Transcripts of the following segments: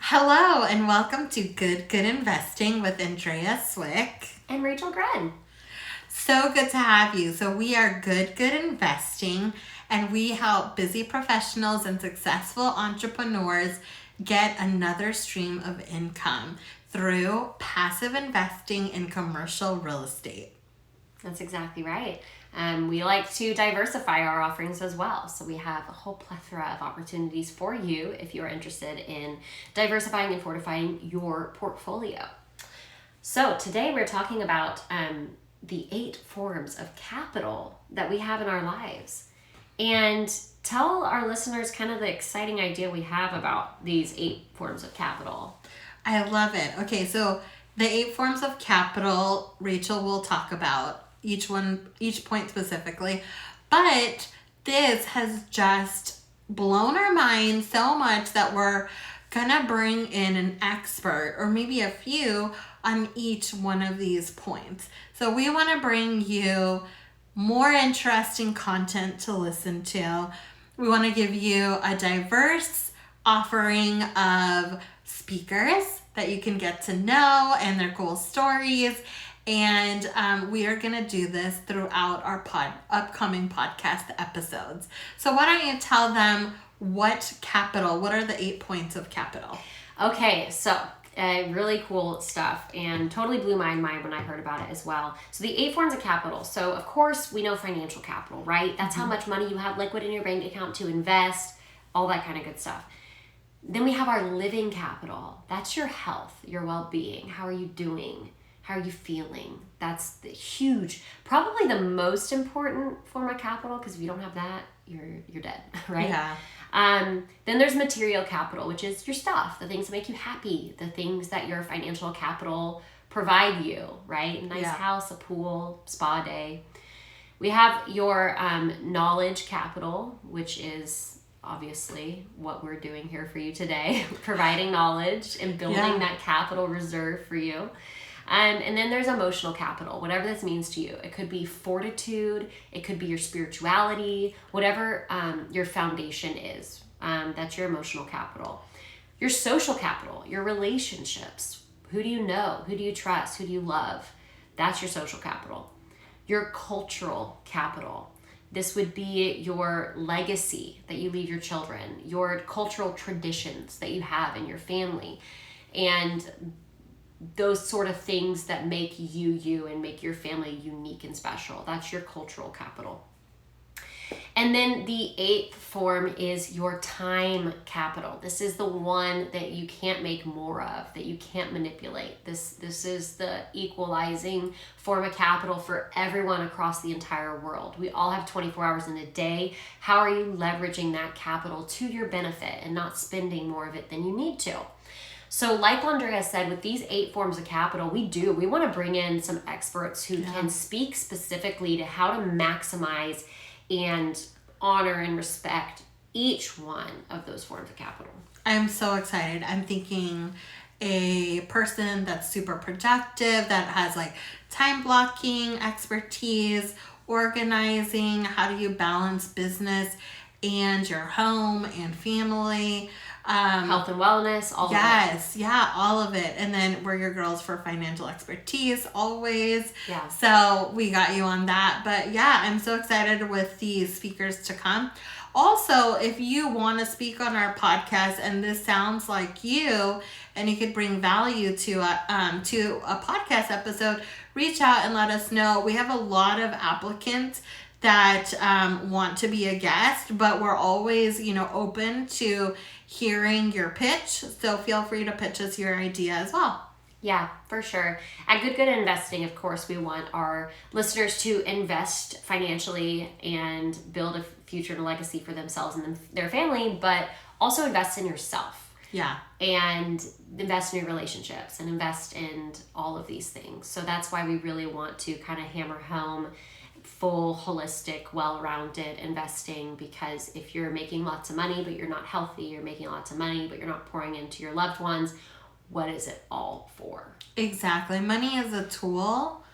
Hello and welcome to GoodGood Investing with Andrea Cwik. And Rachel Grunn. So good to have you. So we are GoodGood Investing and we help busy professionals and successful entrepreneurs get another stream of income through passive investing in commercial real estate. That's exactly right. We like to diversify our offerings as well. So we have a whole plethora of opportunities for you if you're interested in diversifying and fortifying your portfolio. So today we're talking about the 8 forms of capital that we have in our lives. And tell our listeners kind of the exciting idea we have about these 8 forms of capital. I love it. Okay, so the 8 forms of capital, Rachel will talk about each point specifically, but this has just blown our minds so much that we're gonna bring in an expert or maybe a few on each one of these points. So we want to bring you more interesting content to listen to. We want to give you a diverse offering of speakers that you can get to know and their cool stories. And we are going to do this throughout our upcoming podcast episodes. So why don't you tell them what are the 8 points of capital? Okay, so really cool stuff and totally blew my mind when I heard about it as well. So the 8 forms of capital. So of course we know financial capital, right? That's how much money you have liquid in your bank account to invest, all that kind of good stuff. Then we have our living capital. That's your health, your well-being. How are you doing? How are you feeling? That's the huge, probably the most important form of capital, because if you don't have that, you're dead, right? Yeah. Then there's material capital, which is your stuff, the things that make you happy, the things that your financial capital provide you, right? A nice house, a pool, spa day. We have your knowledge capital, which is obviously what we're doing here for you today, providing knowledge and building that capital reserve for you. And then there's emotional capital, whatever this means to you. It could be fortitude, it could be your spirituality, whatever your foundation is. That's your emotional capital. Your social capital, your relationships. Who do you know? Who do you trust? Who do you love? That's your social capital. Your cultural capital. This would be your legacy that you leave your children, your cultural traditions that you have in your family, and those sort of things that make you you and make your family unique and special. That's your cultural capital. And then the 8th form is your time capital. This is the one that you can't make more of, that you can't manipulate. This is the equalizing form of capital for everyone across the entire world. We all have 24 hours in a day. How are you leveraging that capital to your benefit and not spending more of it than you need to? So like Andrea said, with these 8 forms of capital, we want to bring in some experts who can speak specifically to how to maximize and honor and respect each one of those forms of capital. I'm so excited. I'm thinking a person that's super productive, that has like time blocking, expertise, organizing, how do you balance business and your home and family. Health and wellness, all of it. Yes, yeah, all of it. And then we're your girls for financial expertise, always. Yeah. So we got you on that. But yeah, I'm so excited with these speakers to come. Also, if you want to speak on our podcast and this sounds like you, and you could bring value to a podcast episode, reach out and let us know. We have a lot of applicants that want to be a guest, but we're always, open to hearing your pitch. So feel free to pitch us your idea as well. Yeah, for sure. At GoodGood Investing, of course, we want our listeners to invest financially and build a future and a legacy for themselves and their family, but also invest in yourself. Yeah. And invest in your relationships and invest in all of these things. So that's why we really want to kind of hammer home full, holistic, well-rounded investing, because if you're making lots of money but you're not healthy, you're making lots of money but you're not pouring into your loved ones, what is it all for? Exactly. Money is a tool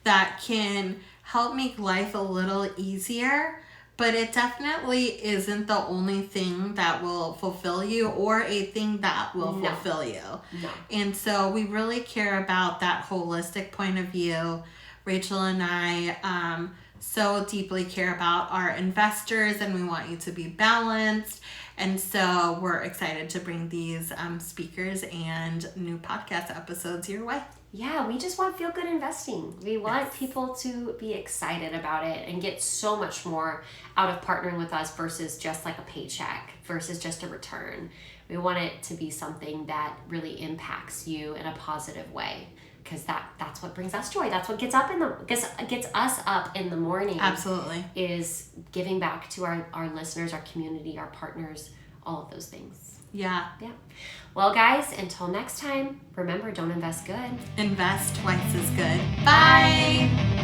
that can help make life a little easier, but it definitely isn't the only thing that will fulfill you or a thing that will fulfill you. No. And so we really care about that holistic point of view. Rachel and I so deeply care about our investors, and we want you to be balanced. And so we're excited to bring these speakers and new podcast episodes your way. Yeah, we just want feel-good investing. We want people to be excited about it and get so much more out of partnering with us versus just like a paycheck, versus just a return. We want it to be something that really impacts you in a positive way, because that's what brings us joy. That's what gets us up in the morning. Absolutely. Is giving back to our listeners, our community, our partners, all of those things. Yeah. Yeah. Well, guys, until next time, remember, don't invest good. Invest twice as good. Bye.